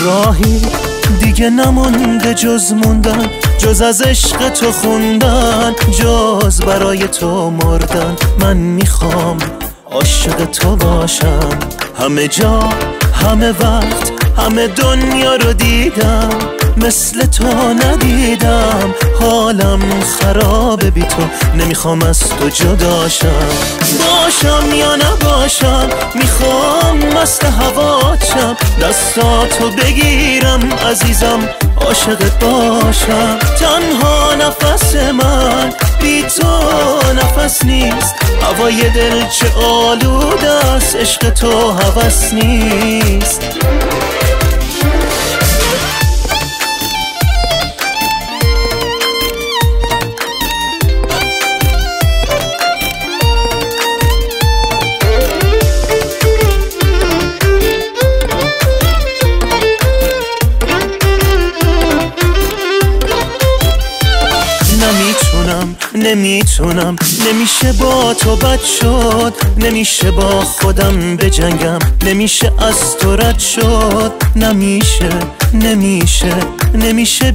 راهی دیگه نمونده جز موندن، جز از عشق تو خوندن، جز برای تو مردن. من میخوام عاشق تو باشم، همه جا همه وقت همه دنیا رو دیدم، مثل تو ندیدم. حالم خرابه بی تو، نمیخوام از تو جداشم. باشم یا نباشم میخوام مست هوات شم، دستاتو بگیرم عزیزم عاشقت باشم. تنها نفس من بی تو نفس نیست، هوای دل چه آلوده است، عشق تو هوس نیست. نمیتونم نمیشه با تو بد شد، نمیشه با خودم بجنگم، نمیشه از تو رد شد، نمیشه